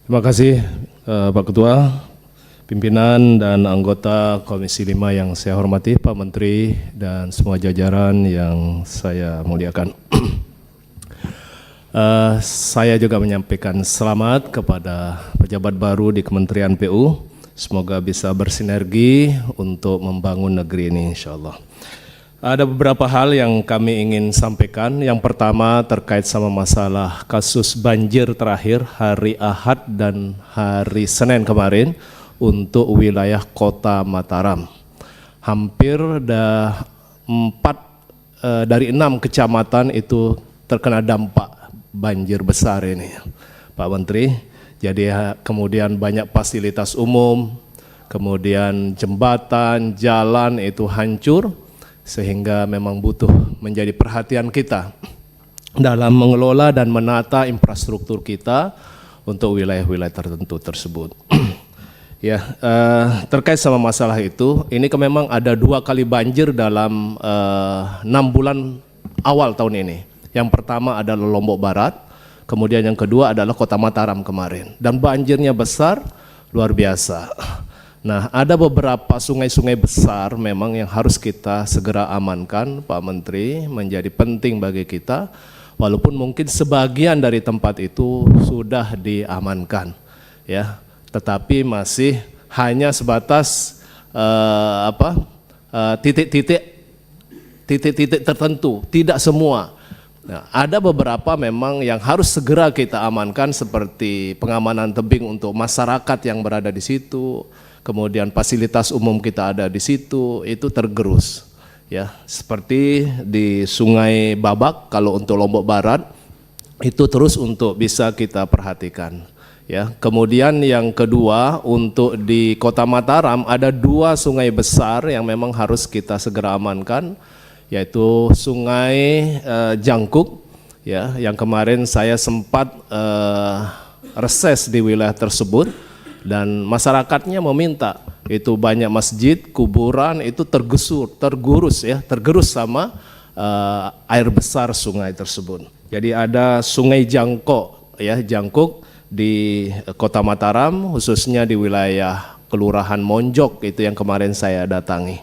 Terima kasih Pak Ketua, pimpinan dan anggota Komisi 5 yang saya hormati, Pak Menteri dan semua jajaran yang saya muliakan. Saya juga menyampaikan selamat kepada pejabat baru di Kementerian PU. Semoga bisa bersinergi untuk membangun negeri ini, insyaallah. Ada beberapa hal yang kami ingin sampaikan. Yang pertama terkait sama masalah kasus banjir terakhir hari Ahad dan hari Senin kemarin untuk wilayah Kota Mataram. Hampir ada 4 dari 6 kecamatan itu terkena dampak banjir besar ini, Pak Menteri. Jadi kemudian banyak fasilitas umum, kemudian jembatan, jalan itu hancur, sehingga memang butuh menjadi perhatian kita dalam mengelola dan menata infrastruktur kita untuk wilayah-wilayah tertentu tersebut. Ya, terkait sama masalah itu, ini memang ada 2 kali banjir dalam 6 bulan awal tahun ini. Yang pertama adalah Lombok Barat, kemudian yang kedua adalah Kota Mataram kemarin. Dan banjirnya besar, luar biasa. Nah, ada beberapa sungai-sungai besar memang yang harus kita segera amankan, Pak Menteri, menjadi penting bagi kita, walaupun mungkin sebagian dari tempat itu sudah diamankan, ya, tetapi masih hanya sebatas titik-titik tertentu, tidak semua. Nah, ada beberapa memang yang harus segera kita amankan, seperti pengamanan tebing untuk masyarakat yang berada di situ. Kemudian fasilitas umum kita ada di situ, itu tergerus, ya, seperti di Sungai Babak. Kalau untuk Lombok Barat itu terus untuk bisa kita perhatikan, ya. Kemudian yang kedua, untuk di Kota Mataram ada 2 sungai besar yang memang harus kita segera amankan, yaitu Sungai Jangkuk, ya, yang kemarin saya sempat reses di wilayah tersebut. Dan masyarakatnya meminta, itu banyak masjid, kuburan itu tergerus sama air besar sungai tersebut. Jadi ada Sungai Jangkok, ya, Jangkuk di Kota Mataram, khususnya di wilayah Kelurahan Monjok, itu yang kemarin saya datangi.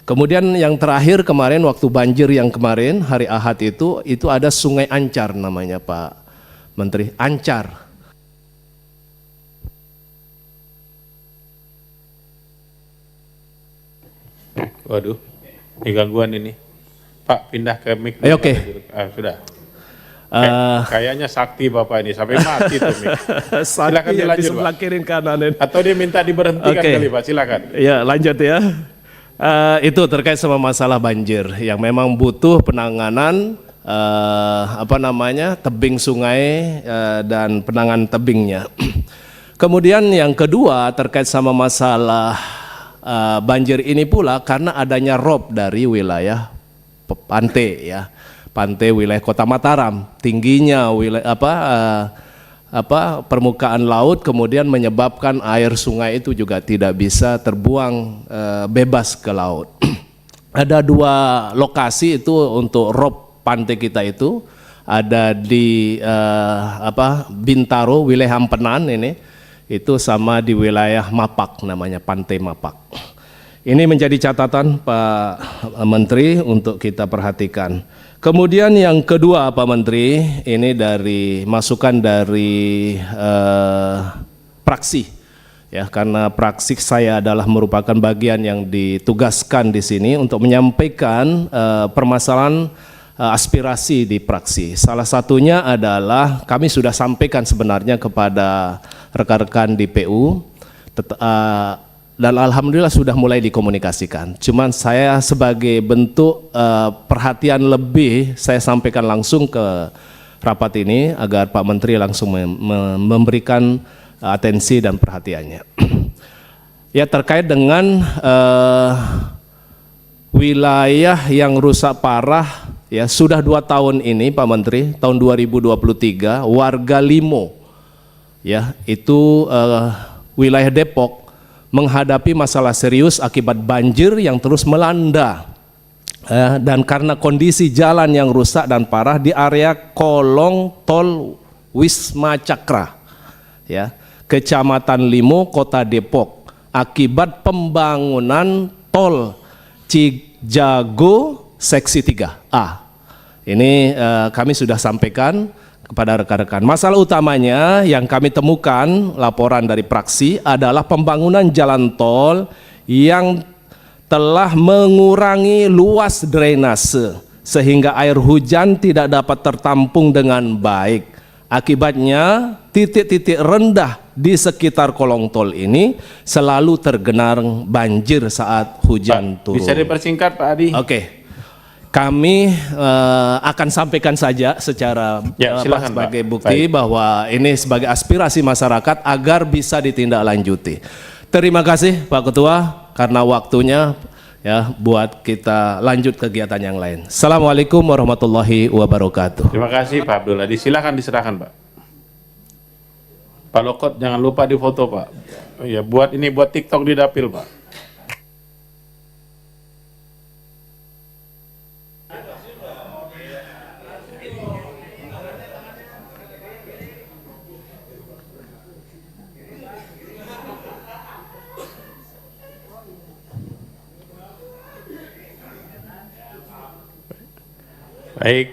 Kemudian yang terakhir kemarin waktu banjir yang kemarin hari Ahad itu ada Sungai Ancar namanya, Pak Menteri, Ancar. Waduh, ini gangguan ini. Pak, pindah ke mic. Oke. Sudah. Kayaknya sakti Bapak ini, sampai mati tuh mic. Silakan Sakti dilanjut, di sebelah Pak. kiri kanan. Atau dia minta diberhentikan Oke. kali, Pak, silakan. Ya, lanjut ya. Itu terkait sama masalah banjir yang memang butuh penanganan tebing sungai dan penanganan tebingnya. Kemudian yang kedua terkait sama masalah banjir ini pula karena adanya rob dari wilayah pantai, ya, pantai wilayah Kota Mataram, tingginya permukaan laut kemudian menyebabkan air sungai itu juga tidak bisa terbuang bebas ke laut. Ada 2 lokasi itu untuk rob pantai kita itu, ada di Bintaro wilayah Ampenan ini, itu sama di wilayah Mapak, namanya Pantai Mapak. Ini menjadi catatan Pak Menteri untuk kita perhatikan. Kemudian yang kedua Pak Menteri, ini dari masukan dari praksi, ya, karena praksi saya adalah merupakan bagian yang ditugaskan di sini untuk menyampaikan permasalahan aspirasi di praksi. Salah satunya adalah kami sudah sampaikan sebenarnya kepada rekan-rekan di PU, dan alhamdulillah sudah mulai dikomunikasikan. Cuman saya sebagai bentuk perhatian lebih, saya sampaikan langsung ke rapat ini agar Pak Menteri langsung memberikan atensi dan perhatiannya. Ya, terkait dengan wilayah yang rusak parah, ya, sudah 2 tahun ini Pak Menteri, tahun 2023 warga Limo, ya, itu wilayah Depok menghadapi masalah serius akibat banjir yang terus melanda, dan karena kondisi jalan yang rusak dan parah di area kolong tol Wisma Cakra, ya. Kecamatan Limo, Kota Depok, akibat pembangunan tol Cijago Seksi 3A. Ini kami sudah sampaikan kepada rekan-rekan. Masalah utamanya yang kami temukan laporan dari praksi adalah pembangunan jalan tol yang telah mengurangi luas drainase sehingga air hujan tidak dapat tertampung dengan baik. Akibatnya titik-titik rendah di sekitar kolong tol ini selalu tergenang banjir saat hujan turun. Bisa dipersingkat Pak Adi? Oke. Kami akan sampaikan saja secara silakan, sebagai Pak. bukti bahwa ini sebagai aspirasi masyarakat agar bisa ditindaklanjuti. Terima kasih Pak Ketua karena waktunya ya buat kita lanjut kegiatan yang lain. Assalamualaikum warahmatullahi wabarakatuh. Terima kasih Pak Abdul Adi. Silakan diserahkan Pak. Pak Lokot jangan lupa difoto Pak. Ya buat TikTok di dapil Pak. Baik,